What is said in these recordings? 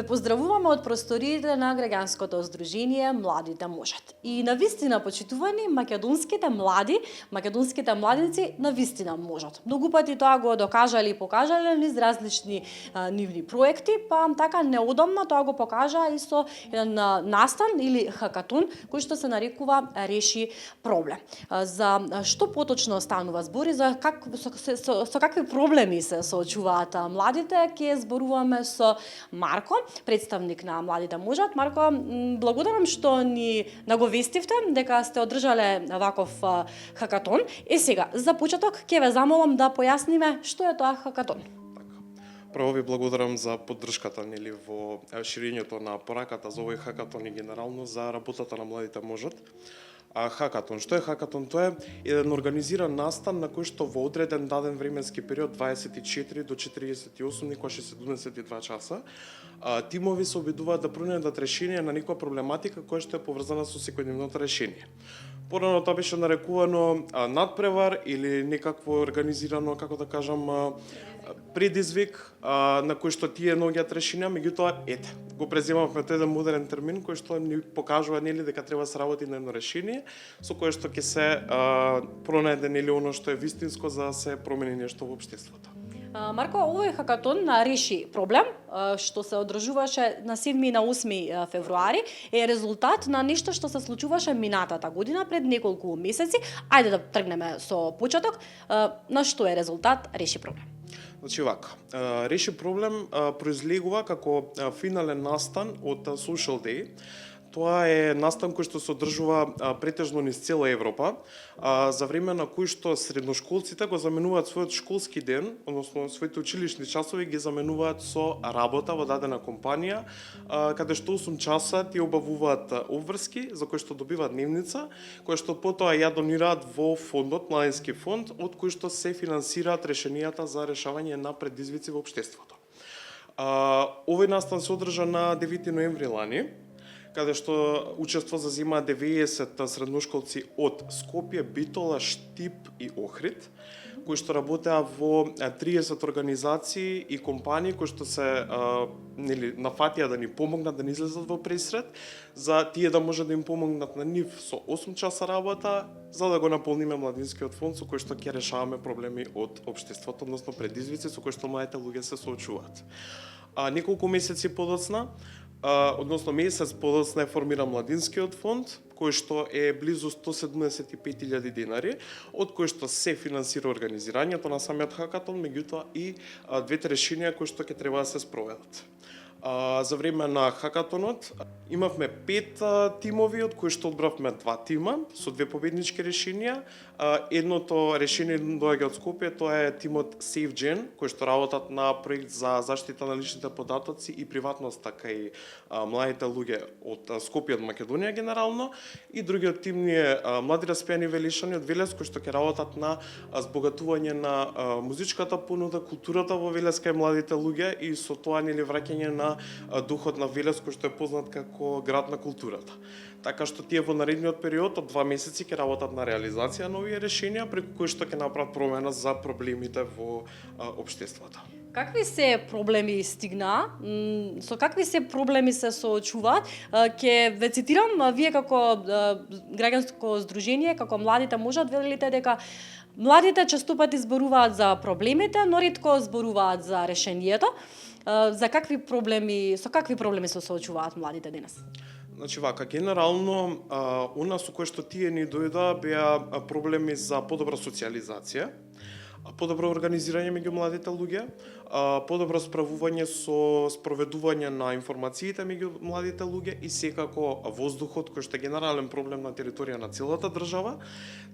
Ве поздравуваме од просториите на граѓанското здружение Младите можат. И на вистина, почитувани, македонските младинци на вистина можат. Многу пати тоа го докажале и покажале низ различни нивни проекти, па така неодамна тоа го покажа и со еден настан или хакатон кој што се нарекува Реши проблем. За што поточно станува збори, за со какви проблеми се соочуваат младите, ќе зборуваме со Марко, представник на Младите можат. Марко, благодарам што ни наговестивте дека сте одржале ваков хакатон. Сега, за почеток, ќе ве замолам да појасниме што е тоа хакатон. Прво ви благодарам за поддршката нели во ширењето на пораката за овој хакатон и генерално за работата на Младите можат. Хакатон. Што е хакатон? Тоа е еден организиран настан на кој што во одреден даден временски период 24 до 48, некогаш 72 часа, тимови се обидуваат да пронајдат решение на некоја проблематика која што е поврзана со секојдневното решение. Порано тоа беше нарекувано надпревар или некакво организирано, како да кажам, предизвик на кој што тие наоѓаат решенија, меѓутоа го преземавме тој еден модерен термин кој што ни покажува нели дека треба да се работи на едно решение со кое што ќе се пронајде нели оно што е вистинско за да се промени нешто во општеството. Марко, овој хакатон на Реши проблем, што се одржуваше на 7 и на 8 февруари, е резултат на нешто што се случуваше минатата година пред неколку месеци. Ајде да тргнеме со почеток. На што е резултат Реши проблем? Значи вака, Реши проблем произлегува како финален настан од Social Day. Тоа е настан кој што се одржува претежно низ цела Европа, за време на кој што средношколците го заменуваат својот школски ден, односно своите училишни часови ги заменуваат со работа во дадена компанија, каде што 8 часа ти обавуваат обврски за кои што добиваат дневница, кои што потоа ја донираат во фондот, Младински фонд, од кој што се финансираат решенијата за решавање на предизвици во општеството. Овој настан се одржа на 9 ноември лани, каде што учество заземаа 90 средношколци од Скопје, Битола, Штип и Охрид, кои што работеа во 30 организации и компании кои што се нели нафатија да ни помогнат да ни излезат во пресред, за тие да може да им помогнат на нив со 8 часа работа, за да го наполниме Младинскиот фонд со кој што ќе решаваме проблеми од општеството, односно предизвици со кои што младите луѓе се соочуваат. Неколку месеци подоцна, односно месец подоцна е формиран Младинскиот фонд, кој што е близу 175.000 денари, од кој што се финансира организирањето на самиот хакатон, меѓутоа и двете решенија кои што ќе треба да се спроведат. За време на хакатонот имавме 5 тимови, од кои што одбравме 2 тима со 2 победнички решенија. Едното решение доаѓа од Скопје, тоа е тимот SafeGen, кој што работат на проект за заштита на личните податоци и приватноста кај младите луѓе од Скопје, од Македонија генерално, и другиот тим е млади распејани велишани од Велес, кои што ќе работат на збогатување на музичката понуда, културата во Велес кај младите луѓе и со тоа нели враќање на духот на Велес кој што е познат како град на културата. Така што тие во наредниот период од 2 месеци ќе работат на реализација на овие решенија преку кои што ќе направат промена за проблемите во општеството. Какви се проблеми стигна? Со какви се проблеми се соочуваат? Ќе ве цитирам, вие како граѓанско здружение, како Младите можат, велите дека младите често пати зборуваат за проблемите, но ретко зборуваат за решението. За какви проблеми, со какви проблеми се соочуваат младите денес? Значи вака, генерално, она со кое што тие ни дојдоа беа проблеми за подобра социјализација, подобро организирање меѓу младите луѓе, подобро справување со спроведување на информациите меѓу младите луѓе и секако воздухот, кој што е генерален проблем на територија на целата држава,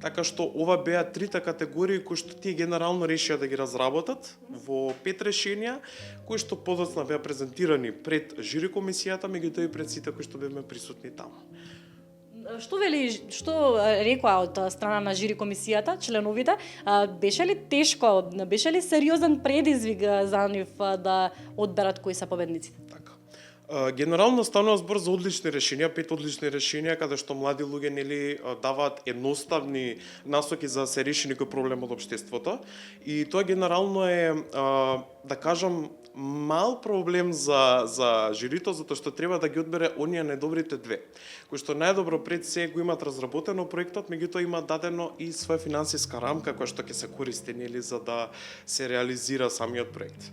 така што ова беа трите категории кои што тие генерално решија да ги разработат во 5 решенија, кои што подоцна беа презентирани пред жири комисијата, меѓутоа и пред сите кои што бевме присутни таму. Што рекоа од страна на жири комисијата, членовите, беше ли тешко, беше ли сериозен предизвик за нив да одберат кои се победниците? Така. Генерално станува збор за одлични решенија, 5 одлични решенија каде што млади луѓе нели даваат едноставни насоки за да се реши некој проблем од општеството и тоа генерално е да кажам мал проблем за жирито затоа што треба да ги одбере оние најдобрите две, кои што најдобро пред се го имаат разработено проектот, меѓутоа има дадено и своја финансиска рамка која што ќе се користи нели за да се реализира самиот проект.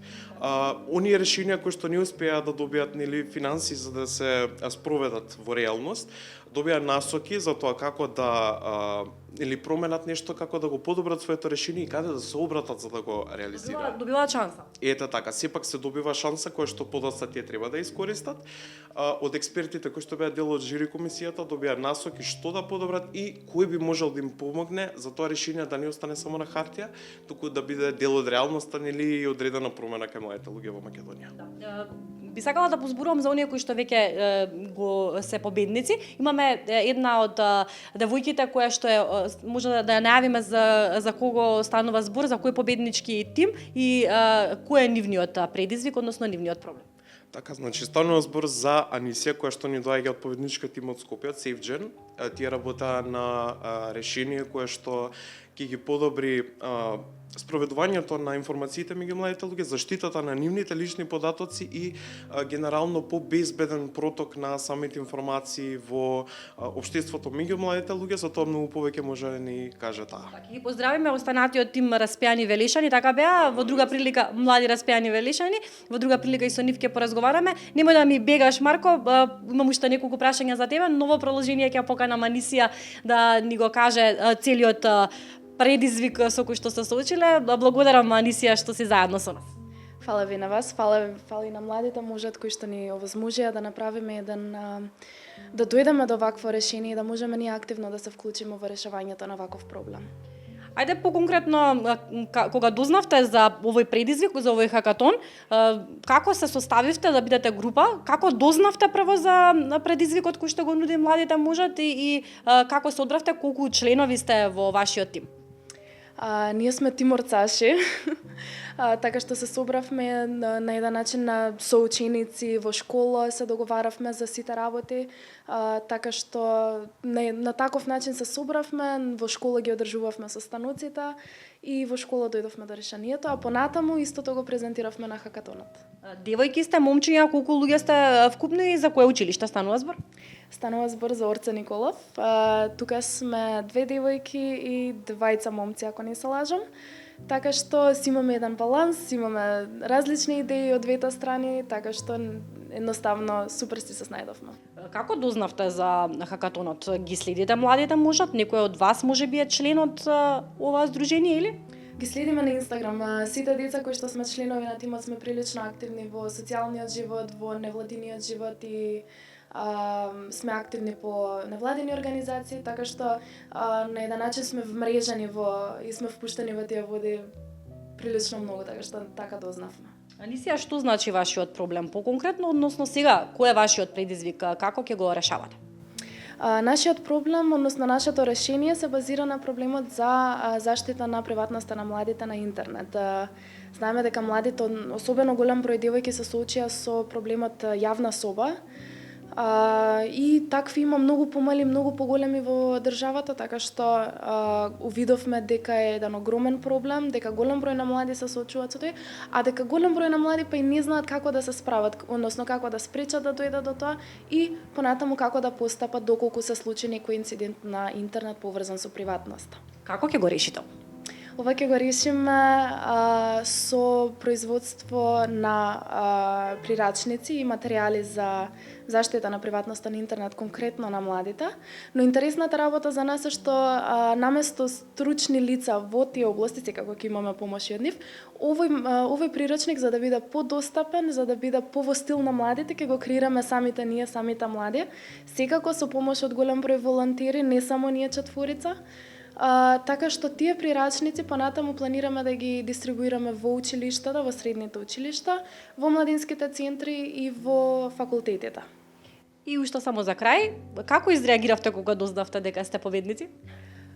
Оние решенија кои што не успеа да добијат нели финансии за да се спроведат во реалност, добија насоки за тоа како да или променат нешто, како да го подобрат своето решение и каде да се обратат за да го реализираат. Добиваат шанса. Ете така, сепак се добива шанса која што подоцна тие треба да искористат. Од експертите кои што беа дел од жири комисијата добија насоки што да подобрат и кој би можел да им помогне за тоа решение да не остане само на хартија, туку да биде дел од реалноста или одредена промена кај младите луѓе во Македонија. Би сакала да позборувам за оние кои што веќе го се победници. Имаме една од девојките која што е може да ја најавиме за кого станува збор, за кој победнички тим и кој е нивниот предизвик, односно нивниот проблем. Така, значи станува збор за Анисија која што ни доаѓа од победничка тим од Скопје, од SafeGen. Тие работаа на решение кое што ќе ги подобри спроведувањето на информациите меѓу младите луѓе, заштитата на нивните лични податоци и генерално по-безбеден проток на самите информации во општеството меѓу младите луѓе, за тоа многу повеќе може да ни каже таа. Така, ги поздравиме останатиот тим Распеани Велишани, така беа, во друга прилика млади Распеани Велишани, во друга прилика и со нив ќе поразговараме. Немој да ми бегаш, Марко, имам уште неколку прашања за тебе, ново продолжение ќе поканам Анисија да ни го каже целиот предизвик со кој што се соочиле. Благодарам Анисија што си заедно со нас. Фала ви на вас, фала и на младите мужат кои што ни овозможија да направиме еден да дојдеме до вакво решение и да можеме ние активно да се вклучиме во решавањето на ваков проблем. Ајде поконкретно, кога дознавте за овој предизвик, за овој хакатон, како се составивте да бидете група? Како дознавте прво за предизвикот кој што го нуди младите можат и како се одбравте, колку членови сте во вашиот тим? Ние сме тиморцаши, така што се собравме на еден начин на соученици во школа, се договаравме за сите работи, така што на таков начин се собравме, во школа ги одржувавме состаноците и во школа дојдовме до решението, а понатаму истото го презентиравме на хакатонот. Девојки сте, момчиња, колку луѓе сте вкупно и за кое училиште станува збор? Станува збор за Орце Николов. Тука сме 2 девојки и 2 момци, ако не се лажам. Така што си имаме еден баланс, имаме различни идеи од двете страни, така што едноставно супер си се снајдовме. Како дознавте за хакатонот? Ги следите младите можат? Некој од вас може би е член од ова здружение или? Ги следиме на Инстаграм. Сите деца кои што сме членови на тимот сме прилично активни во социјалниот живот, во невладиниот живот и сме активни по невладини организации, така што на еден начин сме вмрежани и сме впуштени во тие води прилично многу, така што така дознавме. Анисија, што значи вашиот проблем? Поконкретно, односно сега, кој е вашиот предизвик? Како ќе го решавате? Нашиот проблем, односно нашето решение се базира на проблемот за заштита на приватноста на младите на интернет. Знаеме дека младите, особено голем број девојки се соочија со проблемот јавна соба, и такви има многу помали, многу поголеми во државата, така што увидовме дека е еден огромен проблем, дека голем број на млади се соочуваат со тој, а дека голем број на млади па и не знаат како да се справат, односно како да спречат да дојдат до тоа и понатаму како да постапат доколку се случи некој инцидент на интернет поврзан со приватноста. Како ќе го решите? Ова ќе го решиме со производство на прирачници и материјали за заштита на приватноста на интернет, конкретно на младите. Но интересната работа за нас е што наместо стручни лица во тие области, како ќе имаме помоши од нив, овој прирачник за да биде подостапен, за да биде во стил на младите, ќе го креираме самите ние, самите млади, секако со помош од голем број волонтери, не само ние четворица. Така што тие прирачници понатаму планираме да ги дистрибуираме во училиштата, во средните училишта, во младинските центри и во факултетите. И уште само за крај, како изреагиравте кога дознавте дека сте победници?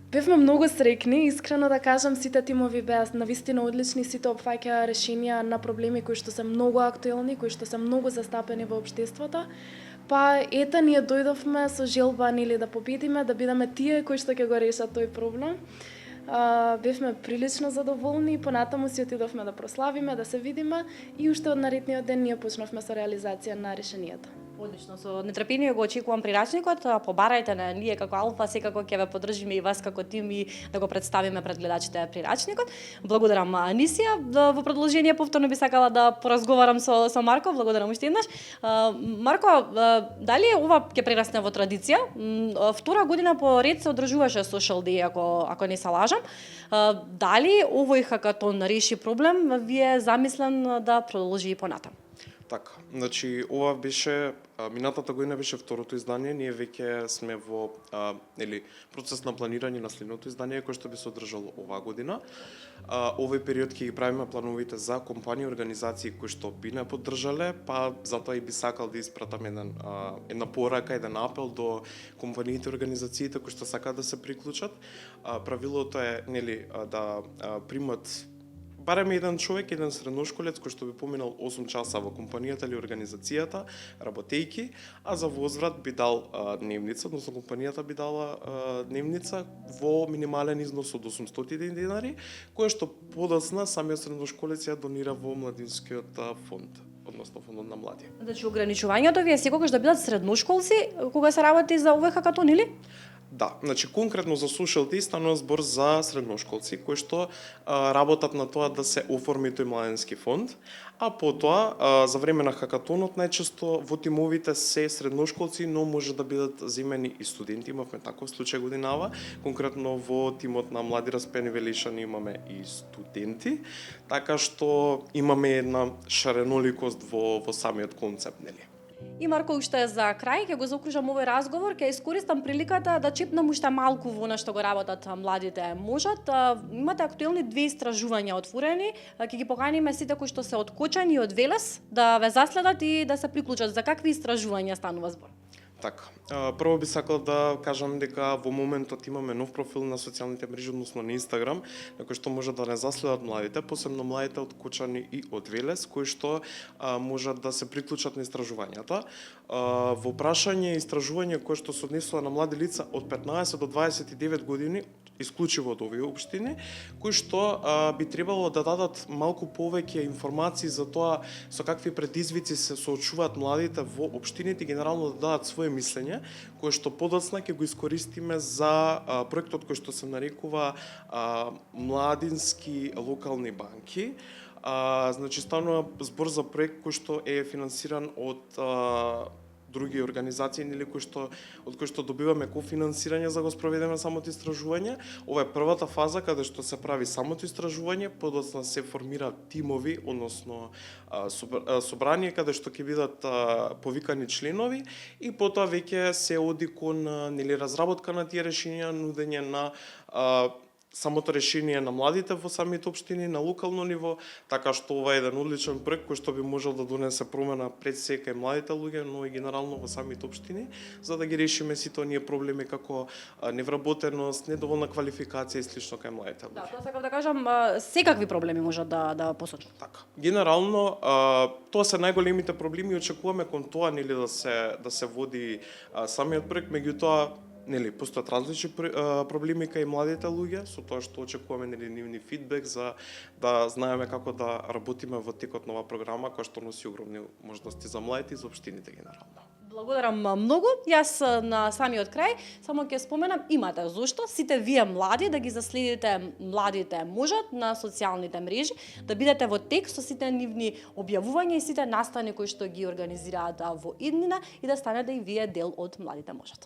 Бевме многу среќни, искрено да кажам, сите тимови беа навистина одлични, сите опфаќаа решенија на проблеми кои што се многу актуелни, кои што се многу застапени во општеството. Па ете, ние дојдовме со желба нели да победиме, да бидеме тие кои што ќе го решат тој проблем. Бевме прилично задоволни и понатаму си отидовме да прославиме, да се видиме и уште од наредниот ден ние почнавме со реализација на решенијата. Одлично, со нетрпение го очекувам прирачникот, побарајте на ние како Алфа, секако ќе ве поддржиме и вас како тим и да го представиме пред гледачите прирачникот. Благодарам Анисија, во продолжение повторно би сакала да поразговарам со Марко, благодарам уште еднаш. Марко, дали ова ќе прерасне во традиција? Втора година по ред се одржуваше Social Day, ако не се лажам. Дали овој хакатон реши проблем, ви е замислен да продолжи и понатам? Така, значи ова беше минатата година беше второто издание, ние веќе сме во процес на планирање на следното издание кој што би се одржало оваа година. Овој период ќе ги правиме плановите за компании и организации кои што би не поддржале, па затоа и би сакал да испратам една порака, еден апел до компаниите и организациите кои што сакаат да се приклучат. Правилото е да примат барем еден човек, еден средношколец кој што би поминал 8 часа во компанијата или организацијата, работејки, а за возврат би дал дневница, односно компанијата би дала дневница во минимален износ од 800 денари, која што подоцна самиот средношколец ја донира во младинскиот фонд, односно фондот на млади. Значи ограничувањето ви е секогаш да бидат средношколци кога се работи за овој хакатон, или? Да, значи конкретно за Social Day станува збор за средношколци кои што работат на тоа да се оформи тој младенски фонд, а потоа за време на хакатонот најчесто во тимовите се средношколци, но може да бидат земени и студенти. Имавме таков случај годинава, конкретно во тимот на Млади распени велишани имаме и студенти, така што имаме една шареноликост во самиот концепт, нели? И Марко, уште за крај, ќе го заокружам овој разговор, ќе искористам приликата да чепнам уште малку во она што го работат младите можат. Имате актуелни 2 истражувања отворени, ќе ги поканиме сите кои што се откочани од Велес да ве заследат и да се приклучат. За какви истражувања станува збор? Така, прво би сакал да кажам дека во моментот имаме нов профил на социјалните мрежи, односно на Инстаграм, на кој што може да не заследат младите, посебно младите од Кочани и од Велес, кои што можат да се приклучат на истражувањата. Во прашање истражување кое што се однесува на млади лица од 15 до 29 години, исклучиво од овие општини, кои што би требало да дадат малку повеќе информации за тоа со какви предизвици се соочуваат младите во општините, генерално да дадат свое мислење, кое што подоцна ќе го искористиме за проектот кој што се нарекува Младински локални банки. Значи станува збор за проект кој што е финансиран од други организации или од кои што добиваме кофинансирање за го спроведеме самото истражување. Ова е првата фаза каде што се прави самото истражување, подоцна се формираат тимови, односно собрание каде што ќе бидат повикани членови и потоа веќе се оди кон разработка на тие решенија, нудење на самото решение на младите во самите општини на локално ниво, така што ова е еден одличен проект кој што би можел да донесе промена пред се кај младите луѓе, но и генерално во самите општини, за да ги решиме сите оние проблеми како невработеност, недоволна квалификација и слично кај младите луѓе. Да, тоа сакам да кажам, секакви проблеми можат да посочат. Така. Генерално тоа се најголемите проблеми и очекуваме кон тоа да се води самиот проект, меѓутоа постојат различни проблеми кај младите луѓе, со тоа што очекуваме нивни фидбек за да знаеме како да работиме во текот на оваа програма која што носи огромни можности за младите и за општините генерално. Благодарам многу. Јас на самиот крај само ќе споменам, имате зошто сите вие млади да ги заследите младите можат на социјалните мрежи, да бидете во тек со сите нивни објавувања и сите настани кои што ги организираат во иднина и да станете и вие дел од младите можат.